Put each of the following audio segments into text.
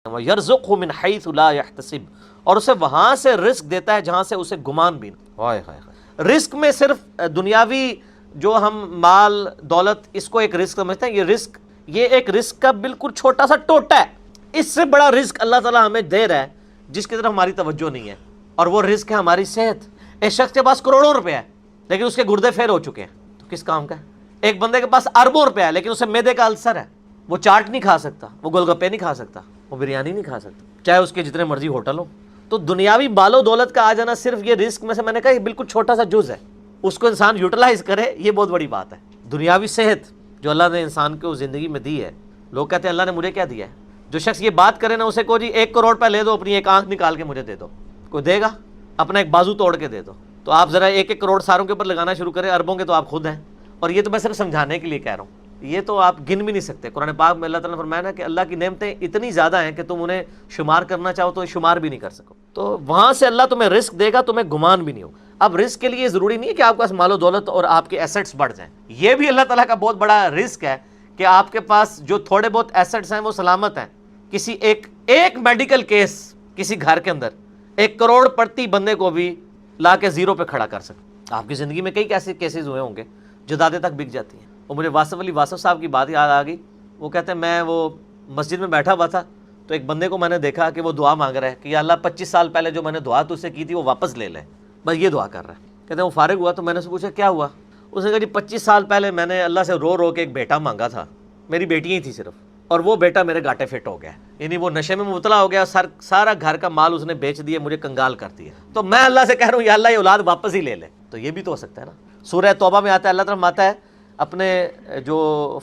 وَيَرْزُقْهُ مِنْ حَيْثُ لَا يَحْتَسِبُ، اور اسے وہاں سے رزق دیتا ہے جہاں سے اسے گمان بھی نہیں۔ رزق میں صرف دنیاوی جو ہم مال دولت اس کو ایک رزق سمجھتے ہیں، یہ ایک رزق کا بالکل چھوٹا سا ٹوٹا ہے۔ اس سے بڑا رزق اللہ تعالیٰ ہمیں دے رہا ہے جس کی طرف ہماری توجہ نہیں ہے، اور وہ رزق ہے ہماری صحت۔ ایک شخص کے پاس کروڑوں روپے ہے لیکن اس کے گردے فیل ہو چکے ہیں، تو کس کام کا ہے؟ ایک بندے کے پاس اربوں روپے ہے لیکن اسے معدے کا السر ہے، وہ چاٹ نہیں کھا سکتا، وہ گول گپے نہیں کھا سکتا، وہ بریانی نہیں کھا سکتا، چاہے اس کے جتنے مرضی ہوٹل ہو۔ تو دنیاوی مال و دولت کا آ جانا صرف یہ رزق میں سے، میں نے کہا یہ بالکل چھوٹا سا جز ہے، اس کو انسان یوٹیلائز کرے، یہ بہت بڑی بات ہے۔ دنیاوی صحت جو اللہ نے انسان کو زندگی میں دی ہے، لوگ کہتے ہیں اللہ نے مجھے کیا دیا ہے؟ جو شخص یہ بات کرے نا، اسے کو جی 1 کروڑ روپے لے دو، اپنی ایک آنکھ نکال کے مجھے دے دو، کوئی دے گا؟ اپنا ایک بازو توڑ کے دے دو۔ تو آپ ذرا 1 کروڑ ساروں کے اوپر لگانا شروع کریں، اربوں کے تو آپ خود ہیں۔ اور یہ تو میں صرف سمجھانے کے لیے کہہ رہا ہوں، یہ تو آپ گن بھی نہیں سکتے۔ قرآن پاک میں اللہ تعالیٰ نے فرمایا نا کہ اللہ کی نعمتیں اتنی زیادہ ہیں کہ تم انہیں شمار کرنا چاہو تو شمار بھی نہیں کر سکو۔ تو وہاں سے اللہ تمہیں رزق دے گا، تمہیں گمان بھی نہیں ہوگا۔ اب رزق کے لیے ضروری نہیں ہے کہ آپ کے پاس مال و دولت اور آپ کے ایسٹس بڑھ جائیں، یہ بھی اللہ تعالیٰ کا بہت بڑا رزق ہے کہ آپ کے پاس جو تھوڑے بہت ایسٹس ہیں وہ سلامت ہیں۔ کسی ایک میڈیکل کیس کسی گھر کے اندر 1 کروڑ پڑتی بندے کو بھی لا کے زیرو پہ کھڑا کر سکتا۔ آپ کی زندگی میں کئی ایسے کیسز ہوئے ہوں گے جو دادے تک بک جاتی ہیں۔ اور مجھے واصف صاحب کی بات یاد آ گئی، وہ کہتے ہیں میں وہ مسجد میں بیٹھا ہوا تھا تو ایک بندے کو میں نے دیکھا کہ وہ دعا مانگ رہا ہے کہ یا اللہ 25 سال پہلے جو میں نے دعا تجھ سے کی تھی وہ واپس لے لے، بس یہ دعا کر رہا ہے۔ کہتے ہیں وہ فارغ ہوا تو میں نے اس سے پوچھا کیا ہوا؟ اس نے کہا جی 25 سال پہلے میں نے اللہ سے رو کے ایک بیٹا مانگا تھا، میری بیٹیاں ہی تھی صرف، اور وہ بیٹا میرے گاٹے فٹ ہو گیا، یعنی وہ نشے میں مبتلا ہو گیا، سارا گھر کا مال اس نے بیچ دیا، مجھے کنگال کر دیا، تو میں اللہ سے کہہ رہا ہوں یا اللہ یہ اولاد واپس ہی لے لے۔ تو یہ بھی تو ہو سکتا ہے نا۔ سورہ توبہ میں آتا ہے، اللہ تعالیٰ آتا ہے اپنے جو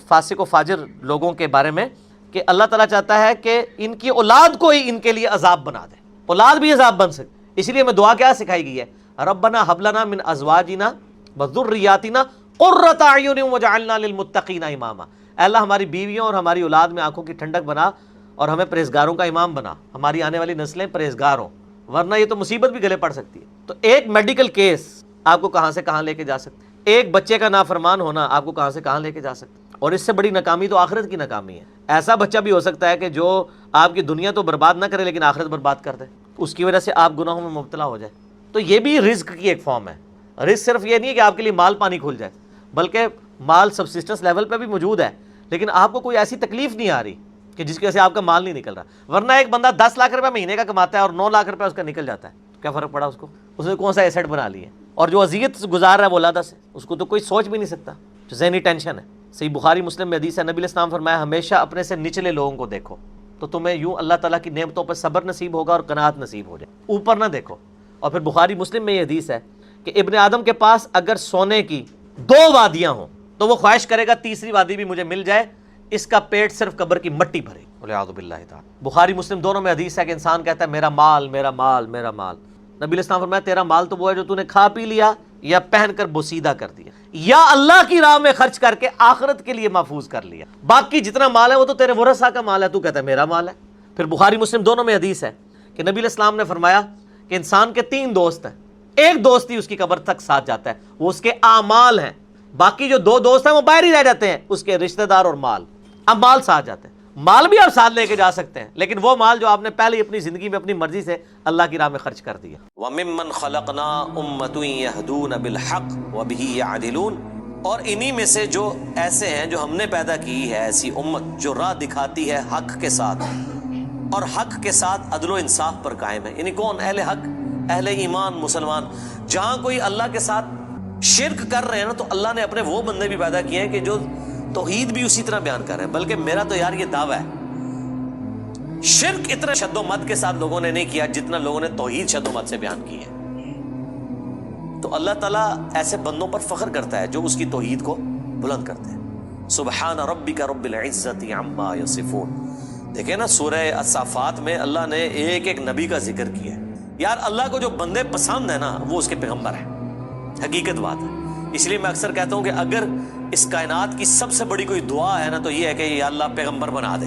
فاسق و فاجر لوگوں کے بارے میں کہ اللہ تعالیٰ چاہتا ہے کہ ان کی اولاد کو ہی ان کے لیے عذاب بنا دے، اولاد بھی عذاب بن سکتی۔ اس لیے میں دعا کیا سکھائی گئی ہے؟ ربنا ھب لنا من ازواجنا وذریاتنا قرۃ اعین واجعلنا للمتقین اماما۔ اے اللہ ہماری بیویوں اور ہماری اولاد میں آنکھوں کی ٹھنڈک بنا اور ہمیں پرہیزگاروں کا امام بنا، ہماری آنے والی نسلیں پرہیزگار ہوں، ورنہ یہ تو مصیبت بھی گلے پڑ سکتی ہے۔ تو ایک میڈیکل کیس آپ کو کہاں سے کہاں لے کے جا سکتے، ایک بچے کا نافرمان ہونا آپ کو کہاں سے کہاں لے کے جا سکتا ہے، اور اس سے بڑی ناکامی تو آخرت کی ناکامی ہے۔ ایسا بچہ بھی ہو سکتا ہے کہ جو آپ کی دنیا تو برباد نہ کرے لیکن آخرت برباد کر دے، اس کی وجہ سے آپ گناہوں میں مبتلا ہو جائے۔ تو یہ بھی رزق کی ایک فارم ہے۔ رزق صرف یہ نہیں ہے کہ آپ کے لیے مال پانی کھل جائے، بلکہ مال سبسسٹنس لیول پہ بھی موجود ہے، لیکن آپ کو کوئی ایسی تکلیف نہیں آ رہی کہ جس کی وجہ سے آپ کا مال نہیں نکل رہا۔ ورنہ ایک بندہ 10 لاکھ روپے مہینے کا کماتا ہے اور 9 لاکھ روپے اس کا نکل جاتا ہے، کیا فرق پڑا اس کو؟ اس نے کون سا ایسٹ بنا لی ہے؟ اور جو اذیت گزار رہا ہے ولادہ سے، اس کو تو کوئی سوچ بھی نہیں سکتا، جو ذہنی ٹینشن ہے۔ صحیح بخاری مسلم میں حدیث ہے، نبی علیہ السلام فرمایا ہمیشہ اپنے سے نچلے لوگوں کو دیکھو تو تمہیں یوں اللہ تعالیٰ کی نعمتوں پر صبر نصیب ہوگا اور قناعت نصیب ہو جائے، اوپر نہ دیکھو۔ اور پھر بخاری مسلم میں یہ حدیث ہے کہ ابن آدم کے پاس اگر سونے کی 2 وادیاں ہوں تو وہ خواہش کرے گا تیسری وادی بھی مجھے مل جائے، اس کا پیٹ صرف قبر کی مٹی بھرے، والعیاذ باللہ تعالی۔ بخاری مسلم دونوں میں حدیث ہے کہ انسان کہتا ہے میرا مال میرا مال میرا مال۔ نبی علیہ السلام فرمایا تیرا مال تو وہ ہے جو تو نے کھا پی لیا یا پہن کر بوسیدہ کر دیا یا اللہ کی راہ میں خرچ کر کے آخرت کے لیے محفوظ کر لیا، باقی جتنا مال ہے وہ تو تیرے ورثہ کا مال ہے، تو کہتا ہے میرا مال ہے۔ پھر بخاری مسلم دونوں میں حدیث ہے کہ نبی علیہ السلام نے فرمایا کہ انسان کے 3 دوست ہیں، ایک دوست ہی اس کی قبر تک ساتھ جاتا ہے، وہ اس کے اعمال ہیں، باقی جو 2 دوست ہیں وہ باہر ہی رہ جاتے ہیں، اس کے رشتہ دار اور مال۔ اب مال ساتھ جاتے ہیں، مال بھی آپ ساتھ لے کے جا سکتے ہیں، لیکن وہ مال جو آپ نے پہلے ہی اپنی زندگی میں اپنی مرضی سے اللہ کی راہ میں خرچ کر دیا۔ وَمِمَّنْ خَلَقْنَا أُمَّةٌ يَهْدُونَ بِالْحَقِّ وَبِهِ يَعْدِلُونَ، اور انہی میں سے جو ایسے ہیں جو ہم نے پیدا کی ہے ایسی امت جو راہ دکھاتی ہے حق کے ساتھ اور حق کے ساتھ عدل و انصاف پر قائم ہے۔ یعنی کون؟ اہل حق، اہل ایمان، مسلمان۔ جہاں کوئی اللہ کے ساتھ شرک کر رہے ہیں نا، تو اللہ نے اپنے وہ بندے بھی پیدا کیے ہیں کہ جو توحید بھی اسی طرح بیان کر رہے ہیں۔ بلکہ میرا تو یار یہ دعویٰ ہے، شرک اتنا شد و مت کے ساتھ لوگوں نے نہیں کیا جتنا لوگوں نے توحید شد و مت سے بیان کی ہے۔ تو اللہ تعالیٰ ایسے بندوں پر فخر کرتا ہے جو اس کی توحید کو بلند کرتے ہیں۔ سبحان ربک رب العزت عما یصفون۔ دیکھیں نا سورہ الصافات میں اللہ نے ایک ایک نبی کا ذکر کیا ہے۔ یار اللہ کو جو بندے پسند ہیں نا وہ اس کے پیغمبر ہیں، حقیقت بات ہے۔ اس لیے میں اکثر کہتا ہوں کہ اگر اس کائنات کی سب سے بڑی کوئی دعا ہے نا تو یہ ہے کہ یا اللہ پیغمبر بنا دے،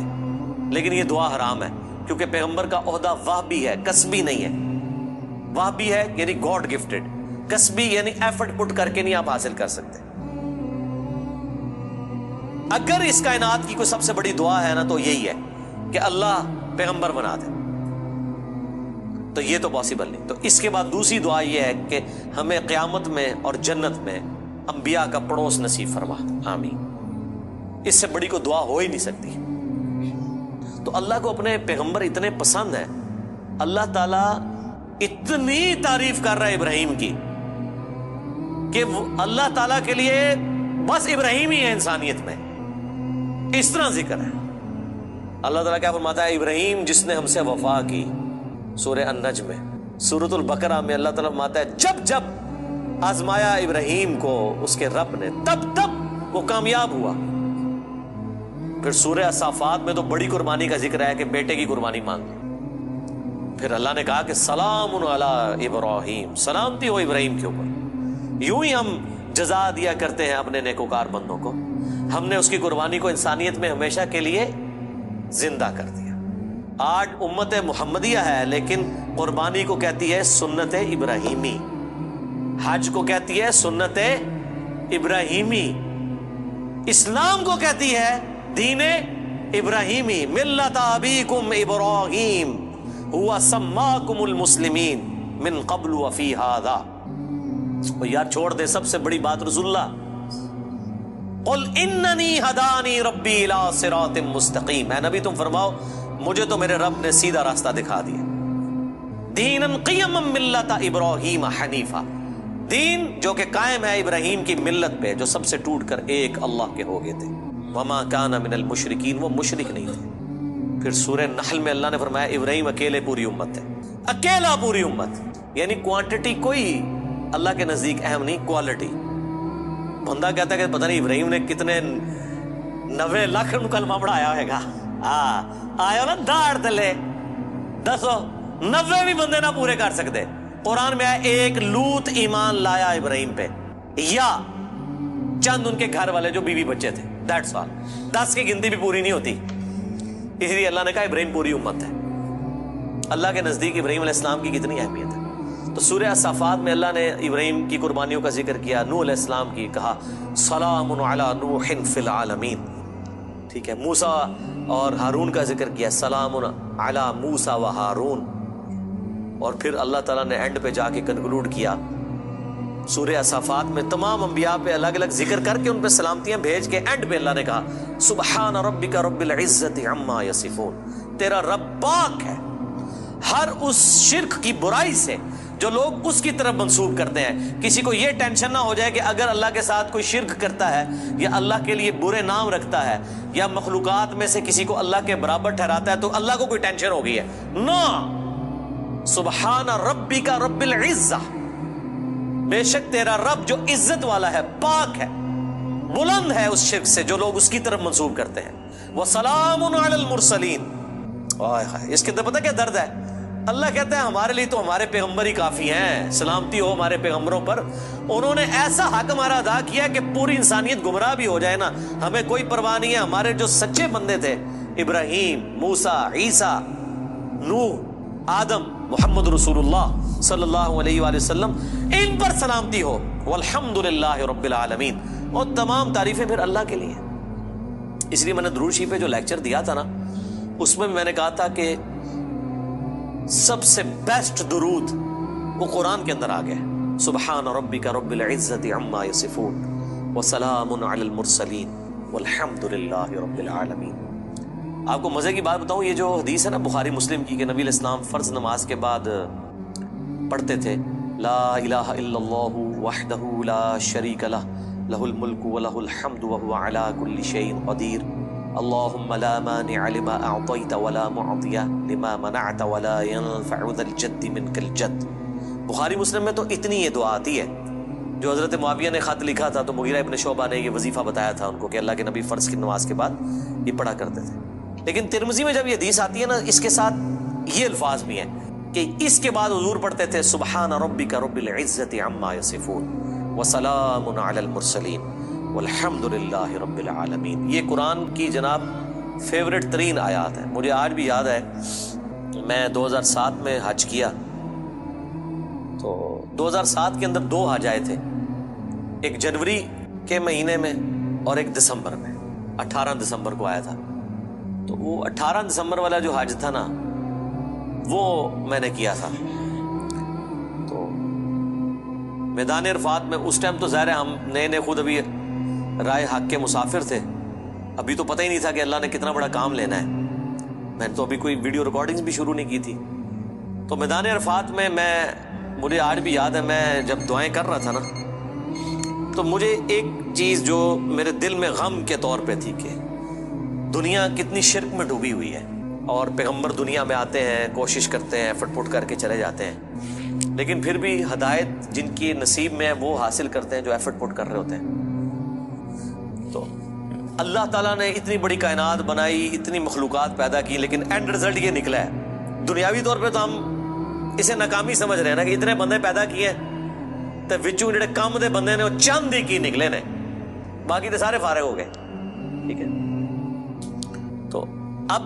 لیکن یہ دعا حرام ہے کیونکہ پیغمبر کا عہدہ وہبی ہے، کسبی نہیں ہے۔ وہبی ہے یعنی گاڈ گفٹڈ، کسبی یعنی ایفرٹ پٹ کر کے نہیں آپ حاصل کر سکتے۔ اگر اس کائنات کی کوئی سب سے بڑی دعا ہے نا تو یہی ہے کہ اللہ پیغمبر بنا دے، تو یہ تو پاسبل نہیں۔ تو اس کے بعد دوسری دعا یہ ہے کہ ہمیں قیامت میں اور جنت میں انبیاء کا پڑوس نصیب فرما، آمین۔ اس سے بڑی کوئی دعا ہو ہی نہیں سکتی۔ تو اللہ کو اپنے پیغمبر اتنے پسند ہیں، اللہ تعالیٰ اتنی تعریف کر رہا ہے ابراہیم کی کہ اللہ تعالیٰ کے لیے بس ابراہیم ہی ہے انسانیت میں، اس طرح ذکر ہے۔ اللہ تعالیٰ کیا فرماتا ہے؟ ابراہیم جس نے ہم سے وفا کی، سورہ النجم میں۔ سورۃ البقرہ میں اللہ تعالیٰ فرماتا ہے جب جب آزمایا ابراہیم کو اس کے رب نے، تب تب وہ کامیاب ہوا۔ پھر سورہ الصافات میں تو بڑی قربانی کا ذکر ہے کہ بیٹے کی قربانی مانگی۔ پھر اللہ نے کہا کہ سلام علی ابراہیم، سلامتی ہو ابراہیم کے اوپر۔ یوں ہی ہم جزا دیا کرتے ہیں اپنے نیکوکار بندوں کو۔ ہم نے اس کی قربانی کو انسانیت میں ہمیشہ کے لیے زندہ کر دیا۔ آج امت محمدیہ ہے لیکن قربانی کو کہتی ہے سنت ابراہیمی، حج کو کہتی ہے سنت ابراہیمی، اسلام کو کہتی ہے دین ابراہیمی، ملت ابیکم ابراہیم ہوا سماکم المسلمین من قبل وفی ھذا۔ یار چھوڑ دے سب سے بڑی بات رسول اللہ، قل اننی ہدانی ربی الی صراط مستقیم، اے نبی تم فرماؤ مجھے تو میرے رب نے سیدھا راستہ دکھا دیا، دینا قیما ملت ابراہیم حنیفا، دین جو کہ قائم ہے ابراہیم کی ملت پہ، جو سب سے ٹوٹ کر ایک اللہ کے ہو گئے تھے، وما کان من المشرکین، وہ مشرک نہیں تھے۔ پھر سورہ نحل میں اللہ نے فرمایا ابراہیم اکیلے پوری امت ہے، اکیلا پوری امت، یعنی کوانٹٹی کوئی اللہ کے نزدیک اہم نہیں، کوالٹی۔ بندہ کہتا ہے کہ پتہ نہیں ابراہیم نے کتنے 90 لاکھ کلمہ پڑھایا ہوئے گا، آیا نا داڑ تلے، دسو 90 بھی بندے نہ پورے کر سکتے۔ قرآن میں آیا ایک لوط ایمان لایا ابراہیم پہ، یا چند ان کے گھر والے جو بیوی بچے تھے، دیٹس آل۔ 10 کی گنتی بھی پوری نہیں ہوتی، اس لیے اللہ نے کہا ابراہیم پوری امت ہے۔ اللہ کے نزدیک ابراہیم علیہ السلام کی کتنی اہمیت ہے۔ تو سورہ الصافات میں اللہ نے ابراہیم کی قربانیوں کا ذکر کیا، نوح علیہ السلام کی، کہا سلام علی نوح فی العالمین، ٹھیک ہے۔ موسیٰ اور ہارون کا ذکر کیا، سلام علی موسیٰ و ہارون۔ اور پھر اللہ تعالیٰ نے اینڈ پہ جا کے کنکلوڈ کیا سورہ الصافات میں تمام انبیاء پہ الگ الگ ذکر کر کے ان پہ سلامتیاں بھیج کے اینڈ پہ اللہ نے کہا سبحان ربک رب العزت عما یصفون، تیرا رب پاک ہے ہر اس شرک کی برائی سے جو لوگ اس کی طرف منسوب کرتے ہیں۔ کسی کو یہ ٹینشن نہ ہو جائے کہ اگر اللہ کے ساتھ کوئی شرک کرتا ہے یا اللہ کے لیے برے نام رکھتا ہے یا مخلوقات میں سے کسی کو اللہ کے برابر ٹھہراتا ہے تو اللہ کو کوئی ٹینشن ہو گئی ہے، نو، سبحان ربک رب العزہ، بے شک تیرا رب جو عزت والا ہے، پاک ہے، بلند ہے اس شرک سے جو لوگ اس کی طرف منسوب کرتے ہیں۔ وَسَلَامٌ عَلَى الْمُرْسَلِينَ، اس کے اندر پتہ کیا درد ہے؟ اللہ کہتا ہے ہمارے لیے تو ہمارے پیغمبر ہی کافی ہیں، سلامتی ہو ہمارے پیغمبروں پر، انہوں نے ایسا حق ہمارا ادا کیا کہ پوری انسانیت گمراہ بھی ہو جائے نا ہمیں کوئی پرواہ نہیں ہے۔ ہمارے جو سچے بندے تھے، ابراہیم، موسیٰ، عیسیٰ، نوح، آدم، محمد رسول اللہ صلی اللہ علیہ وآلہ وسلم، ان پر سلامتی ہو، والحمدللہ رب العالمین، اور تمام تعریفیں پھر اللہ کے لیے۔ اس لیے میں نے درود شریف پہ جو لیکچر دیا تھا نا، اس میں میں نے کہا تھا کہ سب سے بیسٹ درود وہ قرآن کے اندر آ گیا ہے، سبحان ربک رب العزت عما یصفون وسلام علی المرسلین والحمدللہ رب العالمین۔ آپ کو مزے کی بات بتاؤں، یہ جو حدیث ہے نا بخاری مسلم کی کہ نبی علیہ السلام فرض نماز کے بعد پڑھتے تھے لا الہ الا اللہ وحدہ لا شریک لہ لہ الملک ولہ الحمد وہو علی کل شیء قدیر اللہم لا مانع لما اعطیت ولا معطی لما منعت ولا ينفع ذا الجد منک الجد۔ بخاری مسلم میں تو اتنی یہ دعا آتی ہے جو حضرت معاویہ نے خط لکھا تھا تو مغیرہ ابن شعبہ نے یہ وظیفہ بتایا تھا ان کو کہ اللہ کے نبی فرض کی نماز کے بعد یہ پڑھا کرتے تھے۔ لیکن ترمذی میں جب یہ حدیث آتی ہے نا، اس کے ساتھ یہ الفاظ بھی ہیں کہ اس کے بعد حضور پڑھتے تھے سبحان ربک رب العزت عما یصفون وسلام علی المرسلین والحمدللہ رب العالمین۔ یہ قرآن کی جناب فیوریٹ ترین آیات ہے۔ مجھے آج بھی یاد ہے میں 2007 میں حج کیا تو 2007 کے اندر 2 حج آئے تھے، ایک جنوری کے مہینے میں اور ایک دسمبر میں، 18 دسمبر کو آیا تھا۔ تو وہ 18 دسمبر والا جو حج تھا نا وہ میں نے کیا تھا. تو میدان عرفات میں اس ٹائم تو ظاہر ہے ہم نئے خود ابھی رائے حق کے مسافر تھے, ابھی تو پتہ ہی نہیں تھا کہ اللہ نے کتنا بڑا کام لینا ہے. میں نے تو ابھی کوئی ویڈیو ریکارڈنگز بھی شروع نہیں کی تھی. تو میدان عرفات میں مجھے آج بھی یاد ہے, میں جب دعائیں کر رہا تھا نا تو مجھے ایک چیز جو میرے دل میں غم کے طور پہ تھی کہ دنیا کتنی شرک میں ڈوبی ہوئی ہے, اور پیغمبر دنیا میں آتے ہیں, کوشش کرتے ہیں, ایفرٹ پٹ کر کے چلے جاتے ہیں, لیکن پھر بھی ہدایت جن کی نصیب میں وہ حاصل کرتے ہیں جو ایفرٹ پٹ کر رہے ہوتے ہیں. تو اللہ تعالیٰ نے اتنی بڑی کائنات بنائی, اتنی مخلوقات پیدا کی, لیکن اینڈ رزلٹ یہ نکلا ہے. دنیاوی طور پہ تو ہم اسے ناکامی سمجھ رہے ہیں نا کہ اتنے بندے پیدا کیے تو وچوں جڑے کام دے بندے نے وہ چند ہی کی نکلے نے, باقی تو سارے فارغ ہو گئے. ٹھیک ہے, تو اب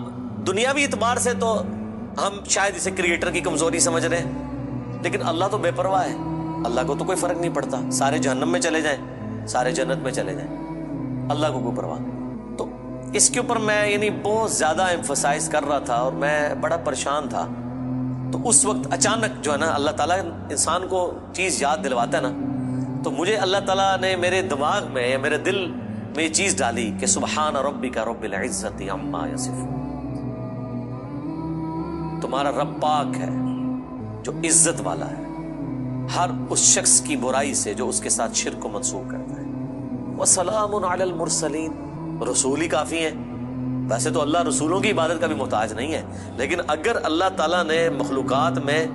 دنیاوی اعتبار سے تو ہم شاید اسے کریٹر کی کمزوری سمجھ رہے ہیں, لیکن اللہ تو بے پرواہ ہے, اللہ کو تو کوئی فرق نہیں پڑتا. سارے جہنم میں چلے جائیں, سارے جنت میں چلے جائیں, اللہ کو کوئی پرواہ. تو اس کے اوپر میں بہت زیادہ ایمفسائز کر رہا تھا اور میں بڑا پریشان تھا. تو اس وقت اچانک جو ہے نا اللہ تعالیٰ انسان کو چیز یاد دلواتا ہے نا, تو مجھے اللہ تعالیٰ نے میرے دماغ میں یا میرے دل میں یہ چیز ڈالی کہ سبحان ربک رب العزت عما یصفون, تمہارا رب پاک ہے جو عزت والا ہے ہر اس شخص کی برائی سے جو اس کے ساتھ شرک کو منسوخ کرتا ہے. وسلام علی المرسلین, رسول ہی کافی ہیں. ویسے تو اللہ رسولوں کی عبادت کا بھی محتاج نہیں ہے, لیکن اگر اللہ تعالیٰ نے مخلوقات میں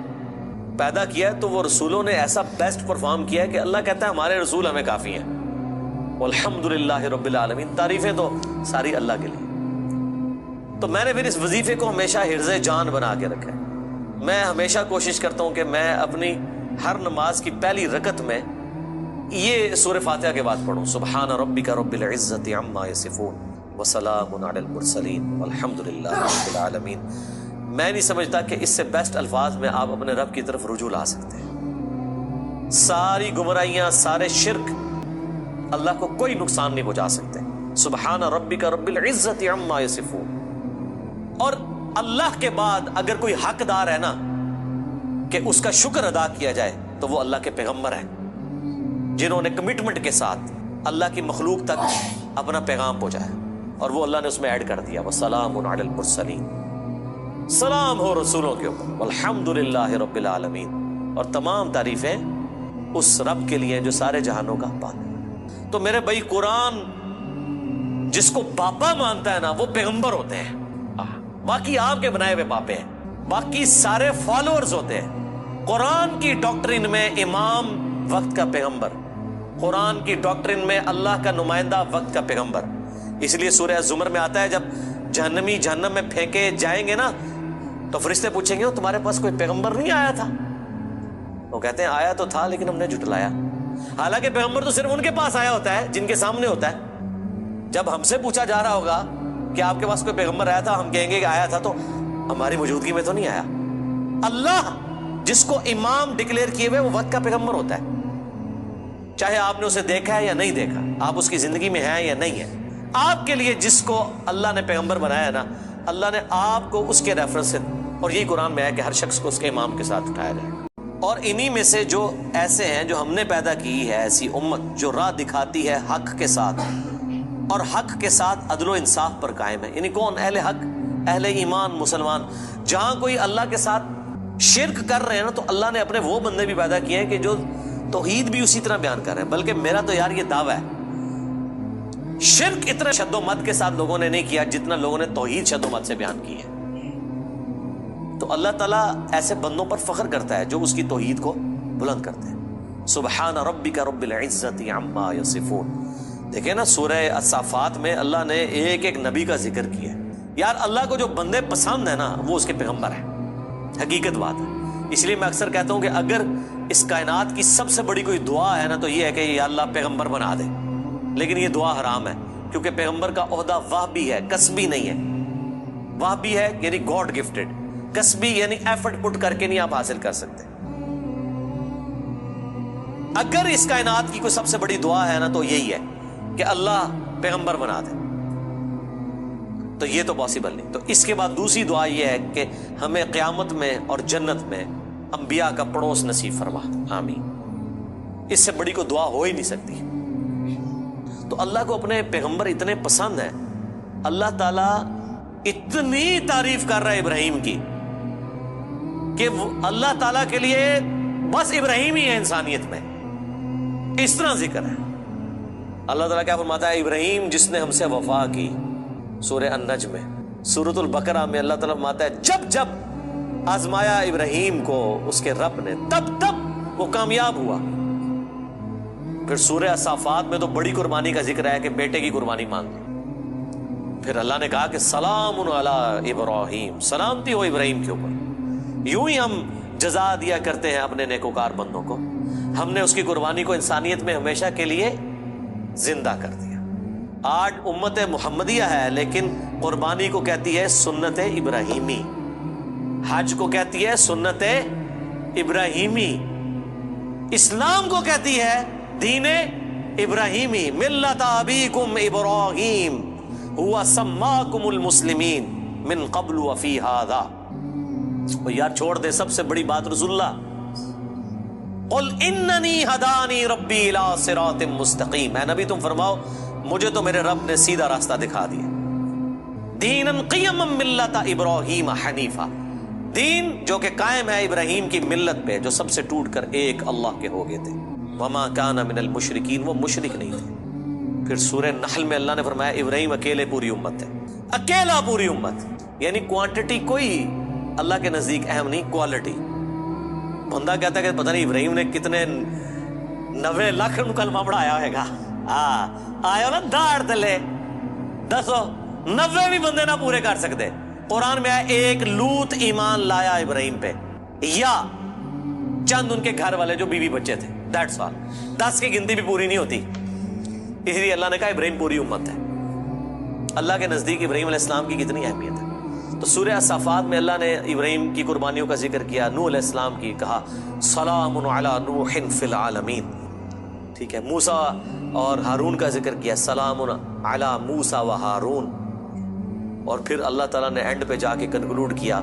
پیدا کیا ہے تو وہ رسولوں نے ایسا بیسٹ پرفارم کیا ہے کہ اللہ کہتا ہے ہمارے رسول ہمیں کافی ہیں. والحمدللہ رب العالمین, تعریفیں تو ساری اللہ کے لیے. تو میں نے پھر اس وظیفے کو ہمیشہ حرز جان بنا کے رکھا ہے. میں ہمیشہ کوشش کرتا ہوں کہ میں اپنی ہر نماز کی پہلی رکعت میں یہ سورہ فاتحہ کے بعد پڑھوں, سبحان ربک رب العزت عما یصفون وسلام علی المرسلین والحمدللہ رب العالمین. میں نہیں سمجھتا کہ اس سے بیسٹ الفاظ میں آپ اپنے رب کی طرف رجوع لا سکتے ہیں. ساری گمراہیاں, سارے شرک اللہ کو کوئی نقصان نہیں پہنچا سکتے. سبحان ربک رب العزت عما یصفون. اور اللہ کے بعد اگر کوئی حقدار ہے نا کہ اس کا شکر ادا کیا جائے تو وہ اللہ کے پیغمبر ہیں, جنہوں نے کمٹمنٹ کے ساتھ اللہ کی مخلوق تک اپنا پیغام پہنچایا, اور وہ اللہ نے اس میں ایڈ کر دیا وسلام علی المرسلین, سلام ہو رسولوں کے اوپر, والحمدللہ رب العالمین. اور تمام تعریفیں اس رب کے لیے جو سارے جہانوں کا پاک. تو میرے بھائی, قرآن جس کو باپا مانتا ہے نا وہ پیغمبر ہوتے ہیں, باقی آپ کے بنائے ہوئے باپے ہیں, باقی سارے فالوورز ہوتے ہیں. قرآن کی ڈاکٹرن میں امام وقت کا پیغمبر, قرآن کی ڈاکٹرن میں اللہ کا نمائندہ وقت کا پیغمبر. اس لیے سورہ زمر میں آتا ہے جب جہنمی جہنم میں پھینکے جائیں گے نا تو فرشتے پوچھیں گے تمہارے پاس کوئی پیغمبر نہیں آیا تھا؟ وہ کہتے ہیں آیا تو تھا لیکن ہم نے جھٹلایا. حالانکہ پیغمبر تو صرف ان کے پاس آیا ہوتا ہے جن کے سامنے ہوتا ہے. جب ہم سے پوچھا جا رہا ہوگا کہ آپ کے پاس کوئی پیغمبر آیا تھا, ہم کہیں گے کہ آیا تھا, تو ہماری موجودگی میں تو نہیں آیا. اللہ جس کو امام ڈکلیئر کیے ہوئے وہ وقت کا پیغمبر ہوتا ہے, چاہے آپ نے اسے دیکھا ہے یا نہیں دیکھا, آپ اس کی زندگی میں ہیں یا نہیں ہے. آپ کے لیے جس کو اللہ نے پیغمبر بنایا ہے نا, اللہ نے آپ کو اس کے ریفرنس سے, اور یہی قرآن میں ہے کہ ہر شخص کو اس کے امام کے ساتھ اٹھایا جائے گا. اور انہی میں سے جو ایسے ہیں جو ہم نے پیدا کی ہے ایسی امت جو راہ دکھاتی ہے حق کے ساتھ, اور حق کے ساتھ عدل و انصاف پر قائم ہے. یعنی کون؟ اہل حق, اہل ایمان, مسلمان. جہاں کوئی اللہ کے ساتھ شرک کر رہے ہیں نا تو اللہ نے اپنے وہ بندے بھی پیدا کیے ہیں کہ جو توحید بھی اسی طرح بیان کر رہے ہیں. بلکہ میرا تو یار یہ دعویٰ ہے, شرک اتنا شد و مت کے ساتھ لوگوں نے نہیں کیا جتنا لوگوں نے توحید شد و مت سے بیان کی ہے. تو اللہ تعالیٰ ایسے بندوں پر فخر کرتا ہے جو اس کی توحید کو بلند کرتے ہیں. سبحان ربک رب العزت عما یصفون. دیکھیں نا سورہ الصافات میں اللہ نے ایک ایک نبی کا ذکر کیا ہے. یار اللہ کو جو بندے پسند ہیں نا وہ اس کے پیغمبر ہیں, حقیقت بات ہے. اس لیے میں اکثر کہتا ہوں کہ اگر اس کائنات کی سب سے بڑی کوئی دعا ہے نا تو یہ ہے کہ یا اللہ پیغمبر بنا دے, لیکن یہ دعا حرام ہے کیونکہ پیغمبر کا عہدہ وہبی ہے, کسبی نہیں ہے. وہبی ہے یعنی گاڈ گفٹڈ, کسبی یعنی ایفرٹ پٹ کر کے نہیں آپ حاصل کر سکتے. اگر اس کائنات کی کوئی سب سے بڑی دعا ہے نا تو یہی ہے کہ اللہ پیغمبر بنا دے. تو یہ تو پاسبل نہیں. تو اس کے بعد دوسری دعا یہ ہے کہ ہمیں قیامت میں اور جنت میں انبیاء کا پڑوس نصیب فرما. آمین. اس سے بڑی کوئی دعا ہو ہی نہیں سکتی. تو اللہ کو اپنے پیغمبر اتنے پسند ہیں, اللہ تعالیٰ اتنی تعریف کر رہا ہے ابراہیم کی کہ اللہ تعالیٰ کے لیے بس ابراہیم ہی ہے انسانیت میں, اس طرح ذکر ہے. اللہ تعالیٰ کیا فرماتا ہے, ابراہیم جس نے ہم سے وفا کی, سورہ النجم میں. سورۃ البقرہ میں اللہ تعالیٰ فرماتا ہے جب جب آزمایا ابراہیم کو اس کے رب نے تب تب وہ کامیاب ہوا. پھر سورہ الصافات میں تو بڑی قربانی کا ذکر ہے کہ بیٹے کی قربانی مانگی. پھر اللہ نے کہا کہ سلام علی ابراہیم, سلامتی ہو ابراہیم کے اوپر. یوں ہی ہم جزا دیا کرتے ہیں اپنے نیکوکار بندوں کو. ہم نے اس کی قربانی کو انسانیت میں ہمیشہ کے لیے زندہ کر دیا. آج امت محمدیہ ہے لیکن قربانی کو کہتی ہے سنت ابراہیمی, حج کو کہتی ہے سنت ابراہیمی, اسلام کو کہتی ہے دین ابراہیمی. ملت ابیکم ابراہیم ہوا سماکم المسلمین من قبل وفی ھذا. یار چھوڑ دے سب سے بڑی بات رسول اللہ, قل اننی ہدانی ربی الی صراط مستقیم. اے نبی تم فرماؤ مجھے تو میرے رب نے سیدھا راستہ دکھا دیا. دینا قیما ملت ابراہیم حنیفا, دین جو کہ قائم ہے ابراہیم کی ملت پہ جو سب سے ٹوٹ کر ایک اللہ کے ہو گئے تھے. وما کان من المشرکین, وہ مشرک نہیں تھے. پھر سورہ نحل میں اللہ نے فرمایا ابراہیم اکیلے پوری امت ہے, اکیلا پوری امت. یعنی کوانٹٹی کوئی اللہ کے نزدیک اہم نہیں, کوالٹی. بندہ کہتا ہے کہ پتہ نہیں ابراہیم نے کتنے 90 لاکھ کلمہ پڑھایا ہوئے گا. آیا نا داڑ تلے دسو 90 بھی بندے نہ پورے کر سکتے. قرآن میں آیا ایک لوط ایمان لایا ابراہیم پہ, یا چند ان کے گھر والے جو بیوی بچے تھے, دیٹس آل. 10 کی گنتی بھی پوری نہیں ہوتی. اس لیے اللہ نے کہا ابراہیم پوری امت ہے. اللہ کے نزدیک ابراہیم علیہ السلام کی کتنی اہمیت ہے. تو سورہ الصافات میں اللہ نے ابراہیم کی قربانیوں کا ذکر کیا, نوح علیہ السلام کی کہا سلام علی نوح فی العالمین. ٹھیک ہے, موسیٰ اور ہارون کا ذکر کیا, سلام علی موسیٰ و ہارون. اور پھر اللہ تعالیٰ نے اینڈ پہ جا کے کنکلوڈ کیا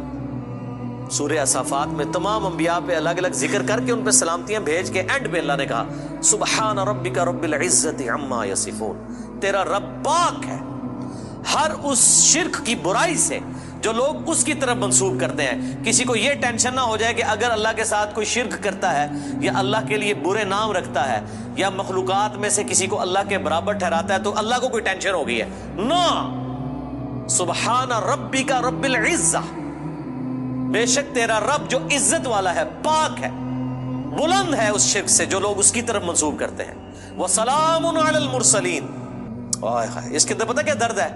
سورہ الصافات میں تمام انبیاء پہ الگ الگ ذکر کر کے ان پہ سلامتیاں بھیج کے اینڈ پہ اللہ نے کہا سبحان ربک رب العزت عما یصفون. تیرا رب پاک ہے ہر اس شرک کی برائی سے جو لوگ اس کی طرف منسوب کرتے ہیں. کسی کو یہ ٹینشن نہ ہو جائے کہ اگر اللہ کے ساتھ کوئی شرک کرتا ہے یا اللہ کے لیے برے نام رکھتا ہے یا مخلوقات میں سے کسی کو اللہ کے برابر ٹھہراتا ہے تو اللہ کو کوئی ٹینشن ہو گئی ہے. نو, سبحان ربک رب العزہ, بے شک تیرا رب جو عزت والا ہے, پاک ہے, بلند ہے اس شرک سے جو لوگ اس کی طرف منسوب کرتے ہیں. وسلام علی المرسلین. اس کے اندر پتہ کیا درد ہے,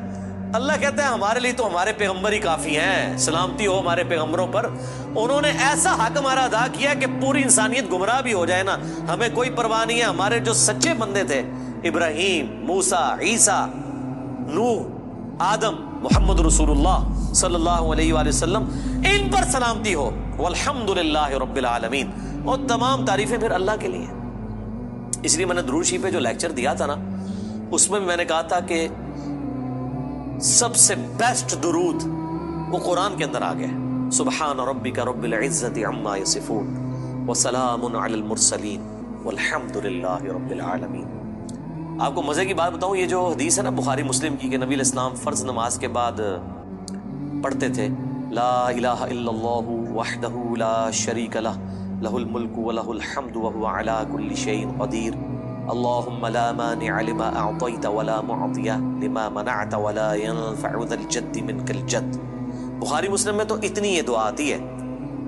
اللہ کہتا ہے ہمارے لیے تو ہمارے پیغمبر ہی کافی ہیں, سلامتی ہو ہمارے پیغمبروں پر. انہوں نے ایسا حق ہمارا ادا کیا کہ پوری انسانیت گمراہ بھی ہو جائے نا ہمیں کوئی پرواہ نہیں ہے. ہمارے جو سچے بندے تھے ابراہیم, موسیٰ, عیسیٰ, نوح, آدم, محمد رسول اللہ صلی اللہ علیہ وآلہ وسلم, ان پر سلامتی ہو. والحمدللہ رب العالمین. اور تمام تعریفیں پھر اللہ کے لیے. اس لیے میں نے درود شریف پہ جو لیکچر دیا تھا نا اس میں نے کہا تھا کہ سب سے بیسٹ درود وہ قرآن کے اندر آ گیا, سبحان ربک رب العزت عما یصفون وسلام علی المرسلین والحمدللہ رب العالمین. آپ کو مزے کی بات بتاؤں, یہ جو حدیث ہے نا بخاری مسلم کی کہ نبی علیہ السلام فرض نماز کے بعد پڑھتے تھے لا الہ الا اللہ وحدہ لا شریک لہ لہ الملک ولہ الحمد وہو علی کل شیء قدیر اللہم لا مانع لما اعطیت ولا معطی لما منعت ولا ينفع ذا الجد منک الجد. بخاری مسلم میں تو اتنی یہ دعا آتی ہے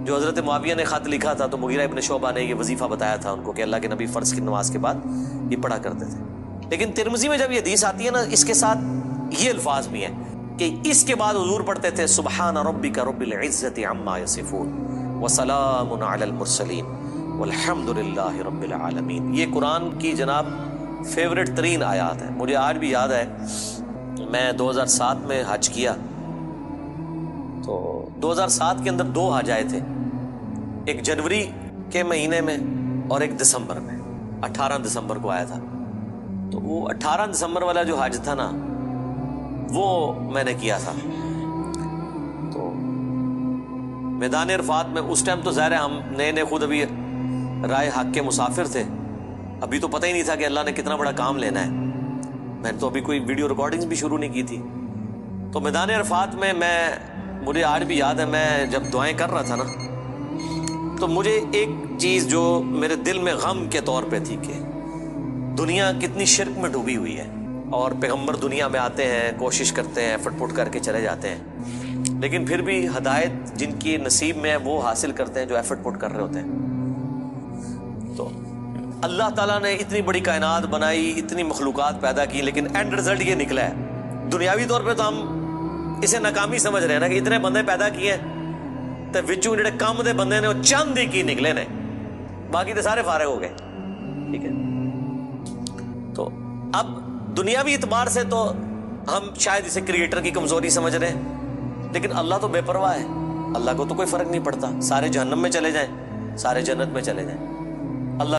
جو حضرت معاویہ نے خط لکھا تھا تو مغیرہ ابن شعبہ نے یہ وظیفہ بتایا تھا ان کو کہ اللہ کے نبی فرض کی نماز کے بعد یہ پڑھا کرتے تھے. لیکن ترمذی میں جب یہ حدیث آتی ہے نا اس کے ساتھ یہ الفاظ بھی ہیں کہ اس کے بعد حضور پڑھتے تھے سبحان ربک رب العزت عما یصفون وسلام علی المرسلین والحمدللہ رب العالمین. یہ قرآن کی جناب فیوریٹ ترین آیات ہے. مجھے آج بھی یاد ہے میں 2007 میں حج کیا تو 2007 کے اندر 2 حج آئے تھے, ایک جنوری کے مہینے میں اور ایک دسمبر میں, 18 دسمبر کو آیا تھا. تو وہ 18 دسمبر والا جو حج تھا نا وہ میں نے کیا تھا. تو میدان عرفات میں اس ٹائم تو ظاہر ہے ہم نئے خود ابھی رائے حق کے مسافر تھے, ابھی تو پتہ ہی نہیں تھا کہ اللہ نے کتنا بڑا کام لینا ہے. میں نے تو ابھی کوئی ویڈیو ریکارڈنگز بھی شروع نہیں کی تھی. تو میدان عرفات میں مجھے آج بھی یاد ہے, میں جب دعائیں کر رہا تھا نا, تو مجھے ایک چیز جو میرے دل میں غم کے طور پہ تھی کہ دنیا کتنی شرک میں ڈوبی ہوئی ہے, اور پیغمبر دنیا میں آتے ہیں, کوشش کرتے ہیں, ایفرٹ پٹ کر کے چلے جاتے ہیں, لیکن پھر بھی ہدایت جن کی نصیب میں ہے وہ حاصل کرتے ہیں جو ایفرٹ پٹ کر رہے ہوتے ہیں. تو اللہ تعالیٰ نے اتنی بڑی کائنات بنائی, اتنی مخلوقات پیدا کی, لیکن اینڈ رزلٹ یہ نکلا ہے. دنیاوی طور پہ تو ہم اسے ناکامی سمجھ رہے ہیں نا کہ اتنے بندے پیدا کیے ہیں تو وچوں جڑے کم دے بندے نے وہ چند ہی کی نکلے نے, باقی تو سارے فارغ ہو گئے. ٹھیک ہے, تو اب دنیاوی اعتبار سے تو ہم شاید اسے کریٹر کی کمزوری سمجھ رہے ہیں, لیکن اللہ تو بے پرواہ ہے, اللہ کو تو کوئی فرق نہیں پڑتا. سارے جہنم میں چلے جائیں, سارے جنت میں چلے جائیں,